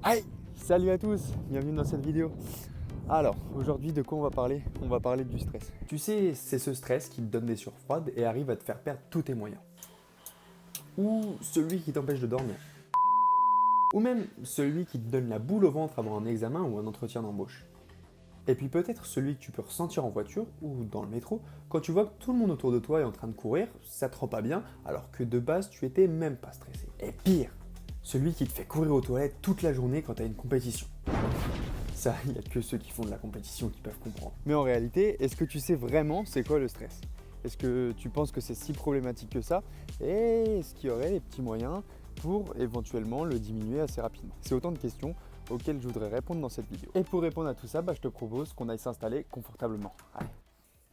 Aïe! Salut à tous, bienvenue dans cette vidéo. Alors, aujourd'hui de quoi on va parler? On va parler du stress. Tu sais, c'est ce stress qui te donne des sueurs froides et arrive à te faire perdre tous tes moyens. Ou celui qui t'empêche de dormir. Ou même celui qui te donne la boule au ventre avant un examen ou un entretien d'embauche. Et puis peut-être celui que tu peux ressentir en voiture ou dans le métro quand tu vois que tout le monde autour de toi est en train de courir, ça te rend pas bien alors que de base tu étais même pas stressé. Et pire, celui qui te fait courir aux toilettes toute la journée quand tu as une compétition. Ça, il n'y a que ceux qui font de la compétition qui peuvent comprendre. Mais en réalité, est-ce que tu sais vraiment c'est quoi le stress? Est-ce que tu penses que c'est si problématique que ça? Et est-ce qu'il y aurait des petits moyens pour éventuellement le diminuer assez rapidement? C'est autant de questions auxquelles je voudrais répondre dans cette vidéo. Et pour répondre à tout ça, je te propose qu'on aille s'installer confortablement. Allez.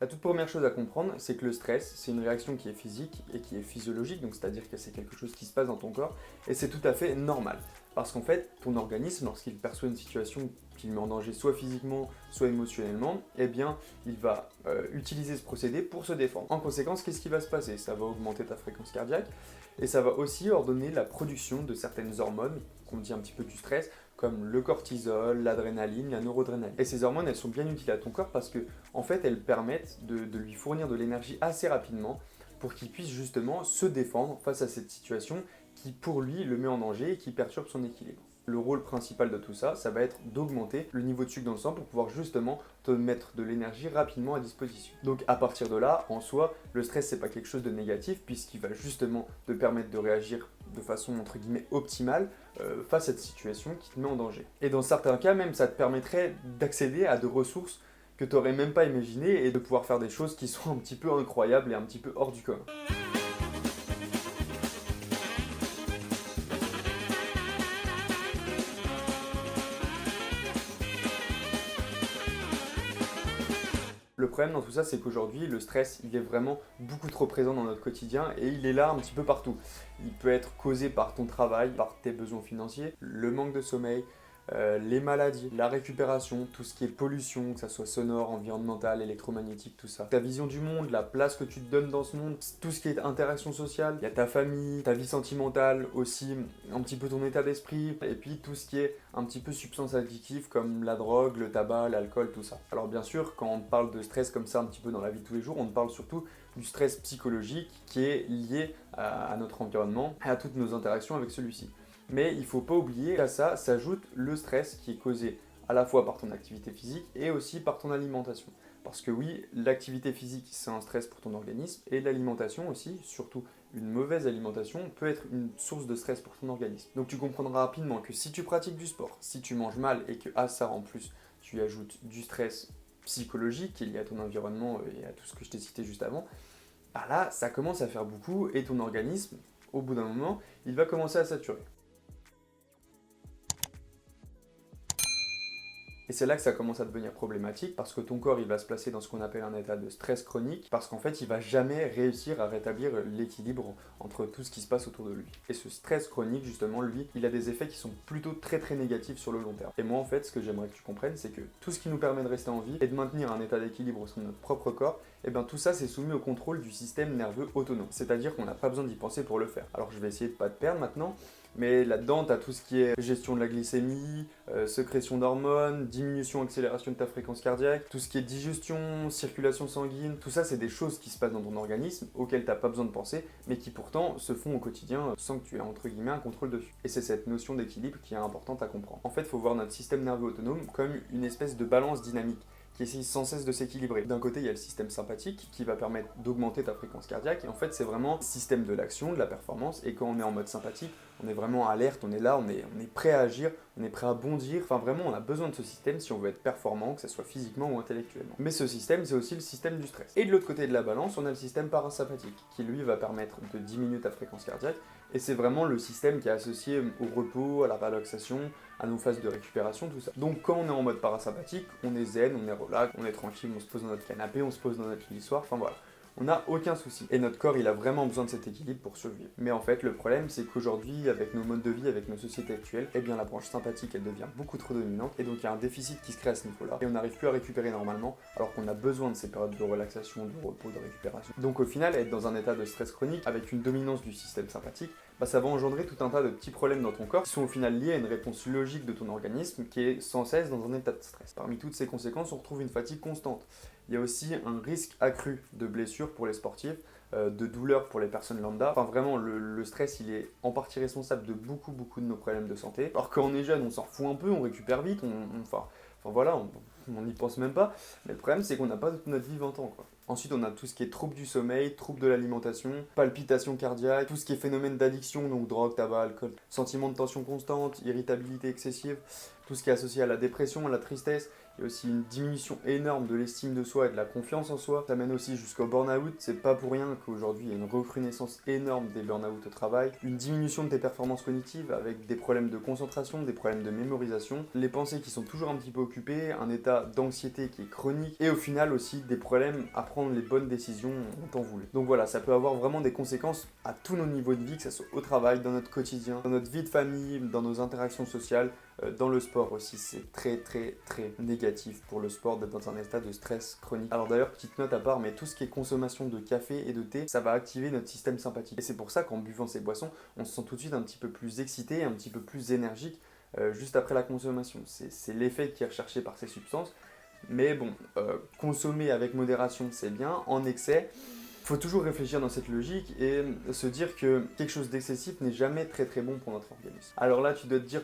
La toute première chose à comprendre, c'est que le stress, c'est une réaction qui est physique et qui est physiologique, donc c'est-à-dire que c'est quelque chose qui se passe dans ton corps, et c'est tout à fait normal. Parce qu'en fait, ton organisme, lorsqu'il perçoit une situation qui le met en danger soit physiquement, soit émotionnellement, eh bien, il va utiliser ce procédé pour se défendre. En conséquence, qu'est-ce qui va se passer? Ça va augmenter ta fréquence cardiaque, et ça va aussi ordonner la production de certaines hormones, qu'on dit un petit peu du stress, comme le cortisol, l'adrénaline, la noradrénaline. Et ces hormones, elles sont bien utiles à ton corps parce que, en fait, elles permettent de lui fournir de l'énergie assez rapidement pour qu'il puisse justement se défendre face à cette situation qui, pour lui, le met en danger et qui perturbe son équilibre. Le rôle principal de tout ça, ça va être d'augmenter le niveau de sucre dans le sang pour pouvoir justement te mettre de l'énergie rapidement à disposition. Donc à partir de là, en soi, le stress c'est pas quelque chose de négatif puisqu'il va justement te permettre de réagir de façon entre guillemets optimale face à cette situation qui te met en danger. Et dans certains cas même, ça te permettrait d'accéder à de ressources que tu n'aurais même pas imaginées et de pouvoir faire des choses qui sont un petit peu incroyables et un petit peu hors du commun. Le problème dans tout ça, c'est qu'aujourd'hui, le stress, il est vraiment beaucoup trop présent dans notre quotidien et il est là un petit peu partout. Il peut être causé par ton travail, par tes besoins financiers, le manque de sommeil, les maladies, la récupération, tout ce qui est pollution, que ça soit sonore, environnemental, électromagnétique, tout ça. Ta vision du monde, la place que tu te donnes dans ce monde, tout ce qui est interaction sociale, il y a ta famille, ta vie sentimentale, aussi un petit peu ton état d'esprit, et puis tout ce qui est un petit peu substances addictives comme la drogue, le tabac, l'alcool, tout ça. Alors bien sûr, quand on parle de stress comme ça un petit peu dans la vie de tous les jours, on parle surtout du stress psychologique qui est lié à notre environnement et à toutes nos interactions avec celui-ci. Mais il ne faut pas oublier qu'à ça s'ajoute le stress qui est causé à la fois par ton activité physique et aussi par ton alimentation. Parce que oui, l'activité physique c'est un stress pour ton organisme et l'alimentation aussi, surtout une mauvaise alimentation, peut être une source de stress pour ton organisme. Donc tu comprendras rapidement que si tu pratiques du sport, si tu manges mal et que à ça en plus tu ajoutes du stress psychologique qui est lié à ton environnement et à tout ce que je t'ai cité juste avant, bah là ça commence à faire beaucoup et ton organisme, au bout d'un moment, il va commencer à saturer. Et c'est là que ça commence à devenir problématique parce que ton corps il va se placer dans ce qu'on appelle un état de stress chronique parce qu'en fait il va jamais réussir à rétablir l'équilibre entre tout ce qui se passe autour de lui. Et ce stress chronique justement lui il a des effets qui sont plutôt très négatifs sur le long terme. Et moi en fait ce que j'aimerais que tu comprennes c'est que tout ce qui nous permet de rester en vie et de maintenir un état d'équilibre au sein de notre propre corps, et bien tout ça c'est soumis au contrôle du système nerveux autonome. C'est-à-dire qu'on n'a pas besoin d'y penser pour le faire. Alors je vais essayer de pas te perdre maintenant. Mais là-dedans, tu as tout ce qui est gestion de la glycémie, sécrétion d'hormones, diminution, accélération de ta fréquence cardiaque, tout ce qui est digestion, circulation sanguine, tout ça, c'est des choses qui se passent dans ton organisme, auxquelles tu n'as pas besoin de penser, mais qui pourtant se font au quotidien sans que tu aies entre guillemets un contrôle dessus. Et c'est cette notion d'équilibre qui est importante à comprendre. En fait, il faut voir notre système nerveux autonome comme une espèce de balance dynamique qui essaye sans cesse de s'équilibrer. D'un côté, il y a le système sympathique qui va permettre d'augmenter ta fréquence cardiaque, et en fait, c'est vraiment le système de l'action, de la performance, et quand on est en mode sympathique, on est vraiment alerte, on est là, on est prêt à agir, on est prêt à bondir, enfin vraiment, on a besoin de ce système si on veut être performant, que ce soit physiquement ou intellectuellement. Mais ce système, c'est aussi le système du stress. Et de l'autre côté de la balance, on a le système parasympathique, qui lui va permettre de diminuer ta fréquence cardiaque, et c'est vraiment le système qui est associé au repos, à la relaxation, à nos phases de récupération, tout ça. Donc quand on est en mode parasympathique, on est zen, on est relax, on est tranquille, on se pose dans notre canapé, on se pose dans notre lit le soir, enfin voilà. On n'a aucun souci. Et notre corps, il a vraiment besoin de cet équilibre pour survivre. Mais en fait, le problème, c'est qu'aujourd'hui, avec nos modes de vie, avec nos sociétés actuelles, eh bien la branche sympathique, elle devient beaucoup trop dominante, et donc il y a un déficit qui se crée à ce niveau-là, et on n'arrive plus à récupérer normalement, alors qu'on a besoin de ces périodes de relaxation, de repos, de récupération. Donc au final, être dans un état de stress chronique, avec une dominance du système sympathique, ça va engendrer tout un tas de petits problèmes dans ton corps qui sont au final liés à une réponse logique de ton organisme qui est sans cesse dans un état de stress. Parmi toutes ces conséquences, on retrouve une fatigue constante. Il y a aussi un risque accru de blessures pour les sportifs, de douleurs pour les personnes lambda. Enfin vraiment, le stress, il est en partie responsable de beaucoup de nos problèmes de santé. Alors quand on est jeune, on s'en fout un peu, on récupère vite, enfin voilà, on n'y pense même pas. Mais le problème, c'est qu'on n'a pas toute notre vie 20 ans, quoi. Ensuite, on a tout ce qui est troubles du sommeil, troubles de l'alimentation, palpitations cardiaques, tout ce qui est phénomène d'addiction, donc drogue, tabac, alcool, sentiment de tension constante, irritabilité excessive, tout ce qui est associé à la dépression, à la tristesse. Il y a aussi une diminution énorme de l'estime de soi et de la confiance en soi. Ça mène aussi jusqu'au burn-out. C'est pas pour rien qu'aujourd'hui il y a une recrudescence énorme des burn-out au travail. Une diminution de tes performances cognitives avec des problèmes de concentration, des problèmes de mémorisation, les pensées qui sont toujours un petit peu occupées, un état d'anxiété qui est chronique et au final aussi des problèmes à prendre les bonnes décisions en temps voulu. Donc voilà, ça peut avoir vraiment des conséquences à tous nos niveaux de vie, que ce soit au travail, dans notre quotidien, dans notre vie de famille, dans nos interactions sociales. Dans le sport aussi, c'est très négatif pour le sport d'être dans un état de stress chronique. Alors d'ailleurs, petite note à part, mais tout ce qui est consommation de café et de thé, ça va activer notre système sympathique. Et c'est pour ça qu'en buvant ces boissons, on se sent tout de suite un petit peu plus excité, un petit peu plus énergique juste après la consommation. C'est l'effet qui est recherché par ces substances. Mais bon, consommer avec modération, c'est bien. En excès, faut toujours réfléchir dans cette logique et se dire que quelque chose d'excessif n'est jamais très bon pour notre organisme. Alors là, tu dois te dire,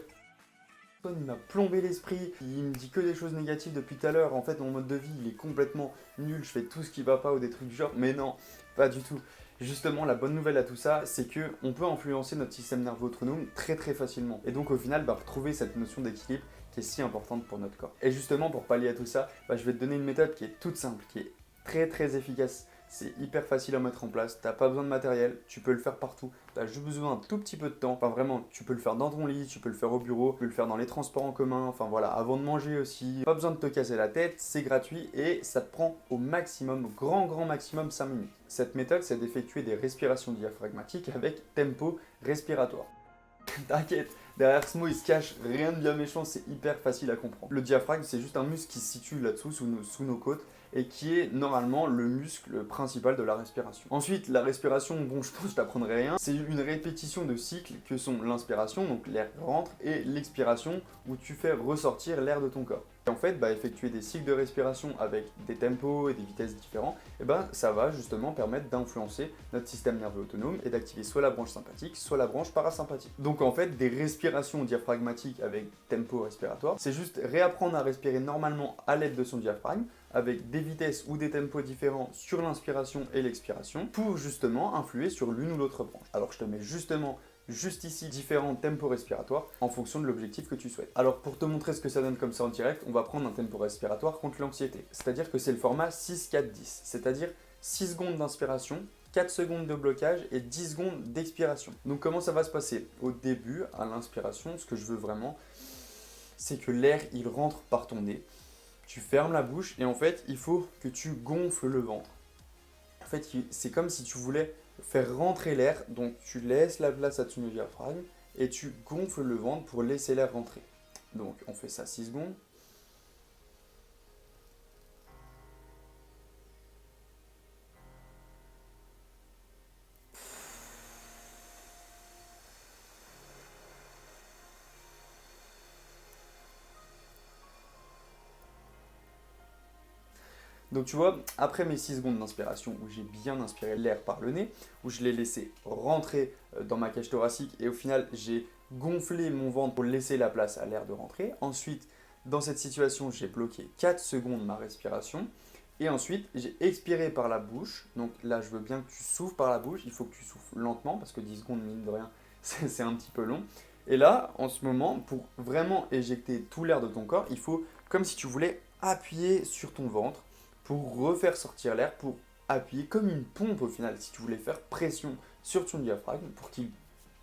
il m'a plombé l'esprit, il me dit que des choses négatives depuis tout à l'heure, en fait mon mode de vie il est complètement nul, je fais tout ce qui va pas ou des trucs du genre, mais non, pas du tout. Justement, la bonne nouvelle à tout ça, c'est que on peut influencer notre système nerveux autonome très facilement. Et donc au final, retrouver cette notion d'équilibre qui est si importante pour notre corps. Et justement, pour pallier à tout ça, je vais te donner une méthode qui est toute simple, qui est très efficace. C'est hyper facile à mettre en place, t'as pas besoin de matériel, tu peux le faire partout, t'as juste besoin d'un tout petit peu de temps, enfin vraiment, tu peux le faire dans ton lit, tu peux le faire au bureau, tu peux le faire dans les transports en commun, enfin voilà, avant de manger aussi, pas besoin de te casser la tête, c'est gratuit et ça te prend au maximum, grand maximum 5 minutes. Cette méthode, c'est d'effectuer des respirations diaphragmatiques avec tempo respiratoire. T'inquiète, derrière ce mot il se cache rien de bien méchant, c'est hyper facile à comprendre. Le diaphragme, c'est juste un muscle qui se situe là-dessous, sous nos côtes, et qui est normalement le muscle principal de la respiration. Ensuite, la respiration, bon, je pense que je t'apprendrai rien, c'est une répétition de cycles que sont l'inspiration, donc l'air rentre, et l'expiration, où tu fais ressortir l'air de ton corps. Et en fait, effectuer des cycles de respiration avec des tempos et des vitesses différents, ça va justement permettre d'influencer notre système nerveux autonome et d'activer soit la branche sympathique, soit la branche parasympathique. Donc en fait, des respirations diaphragmatiques avec tempo respiratoire, c'est juste réapprendre à respirer normalement à l'aide de son diaphragme, avec des vitesses ou des tempos différents sur l'inspiration et l'expiration, pour justement influer sur l'une ou l'autre branche. Alors je te mets juste ici différents tempos respiratoires en fonction de l'objectif que tu souhaites. Alors pour te montrer ce que ça donne comme ça en direct, on va prendre un tempo respiratoire contre l'anxiété. C'est-à-dire que c'est le format 6-4-10, c'est-à-dire 6 secondes d'inspiration, 4 secondes de blocage et 10 secondes d'expiration. Donc comment ça va se passer? Au début, à l'inspiration, ce que je veux vraiment, c'est que l'air il rentre par ton nez. Tu fermes la bouche et en fait, il faut que tu gonfles le ventre. En fait, c'est comme si tu voulais faire rentrer l'air, donc tu laisses la place à ton diaphragme et tu gonfles le ventre pour laisser l'air rentrer. Donc on fait ça 6 secondes. Donc tu vois, après mes 6 secondes d'inspiration où j'ai bien inspiré l'air par le nez, où je l'ai laissé rentrer dans ma cage thoracique et au final j'ai gonflé mon ventre pour laisser la place à l'air de rentrer. Ensuite, dans cette situation, j'ai bloqué 4 secondes ma respiration. Et ensuite, j'ai expiré par la bouche. Donc là, je veux bien que tu souffles par la bouche. Il faut que tu souffles lentement parce que 10 secondes, mine de rien, c'est un petit peu long. Et là, en ce moment, pour vraiment éjecter tout l'air de ton corps, il faut, comme si tu voulais appuyer sur ton ventre pour refaire sortir l'air, pour appuyer comme une pompe au final, si tu voulais faire pression sur ton diaphragme pour qu'il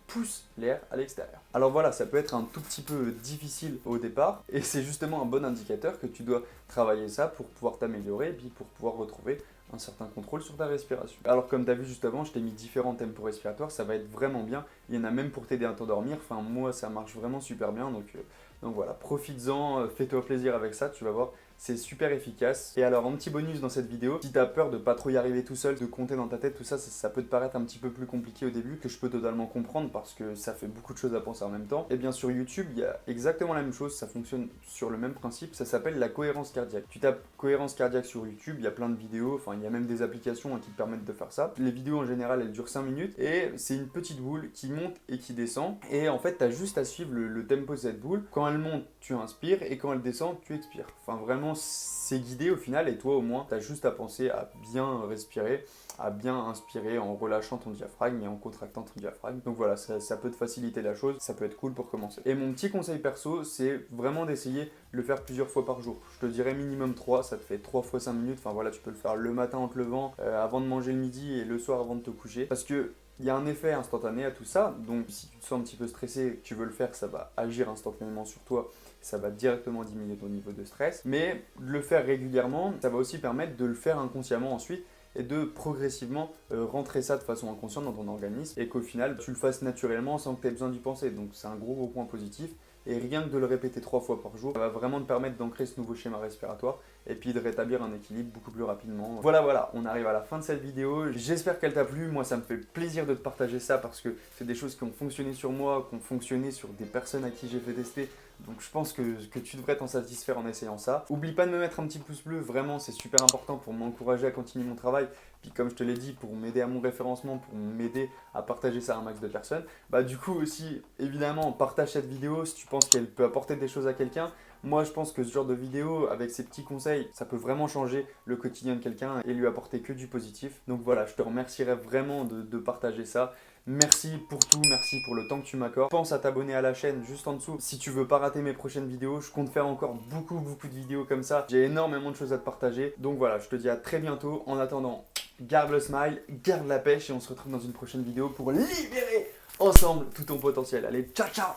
pousse l'air à l'extérieur. Alors voilà, ça peut être un tout petit peu difficile au départ et c'est justement un bon indicateur que tu dois travailler ça pour pouvoir t'améliorer et puis pour pouvoir retrouver un certain contrôle sur ta respiration. Alors comme tu as vu juste avant, je t'ai mis différents tempos respiratoires, ça va être vraiment bien. Il y en a même pour t'aider à t'endormir, enfin moi ça marche vraiment super bien donc voilà, profites-en, fais-toi plaisir avec ça, tu vas voir, c'est super efficace. Et alors, un petit bonus dans cette vidéo, si t'as peur de pas trop y arriver tout seul, de compter dans ta tête, tout ça, ça peut te paraître un petit peu plus compliqué au début, que je peux totalement comprendre parce que ça fait beaucoup de choses à penser en même temps. Et bien sur YouTube, il y a exactement la même chose, ça fonctionne sur le même principe, ça s'appelle la cohérence cardiaque. Tu tapes cohérence cardiaque sur YouTube, il y a plein de vidéos, enfin il y a même des applications qui te permettent de faire ça. Les vidéos en général, elles durent 5 minutes et c'est une petite boule qui monte et qui descend. Et en fait, t'as juste à suivre le tempo de cette boule. Quand elle monte, tu inspires et quand elle descend, tu expires. Enfin vraiment, c'est guidé au final et toi au moins, t'as juste à penser à bien respirer, à bien inspirer en relâchant ton diaphragme et en contractant ton diaphragme. Donc voilà, ça peut te faciliter la chose, ça peut être cool pour commencer. Et mon petit conseil perso, c'est vraiment d'essayer de le faire plusieurs fois par jour. Je te dirais minimum 3, ça te fait 3 fois 5 minutes. Enfin voilà, tu peux le faire le matin en te levant, avant de manger le midi et le soir avant de te coucher. Parce que il y a un effet instantané à tout ça, donc si tu te sens un petit peu stressé et que tu veux le faire, ça va agir instantanément sur toi, ça va directement diminuer ton niveau de stress. Mais le faire régulièrement, ça va aussi permettre de le faire inconsciemment ensuite et de progressivement rentrer ça de façon inconsciente dans ton organisme et qu'au final tu le fasses naturellement sans que tu aies besoin d'y penser. Donc c'est un gros point positif. Et rien que de le répéter 3 fois par jour, ça va vraiment te permettre d'ancrer ce nouveau schéma respiratoire et puis de rétablir un équilibre beaucoup plus rapidement. Voilà, on arrive à la fin de cette vidéo. J'espère qu'elle t'a plu. Moi, ça me fait plaisir de te partager ça parce que c'est des choses qui ont fonctionné sur moi, qui ont fonctionné sur des personnes à qui j'ai fait tester. Donc je pense que tu devrais t'en satisfaire en essayant ça. Oublie pas de me mettre un petit pouce bleu, vraiment c'est super important pour m'encourager à continuer mon travail. Puis comme je te l'ai dit, pour m'aider à mon référencement, pour m'aider à partager ça à un max de personnes. Du coup aussi, évidemment, partage cette vidéo si tu penses qu'elle peut apporter des choses à quelqu'un. Moi, je pense que ce genre de vidéo, avec ces petits conseils, ça peut vraiment changer le quotidien de quelqu'un et lui apporter que du positif. Donc voilà, je te remercierais vraiment de partager ça. Merci pour tout, merci pour le temps que tu m'accordes. Pense à t'abonner à la chaîne juste en dessous si tu veux pas rater mes prochaines vidéos. Je compte faire encore beaucoup de vidéos comme ça. J'ai énormément de choses à te partager. Donc voilà, je te dis à très bientôt. En attendant, garde le smile, garde la pêche et on se retrouve dans une prochaine vidéo pour libérer ensemble tout ton potentiel. Allez, ciao ciao!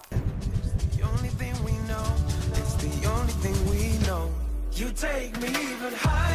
You take me even higher.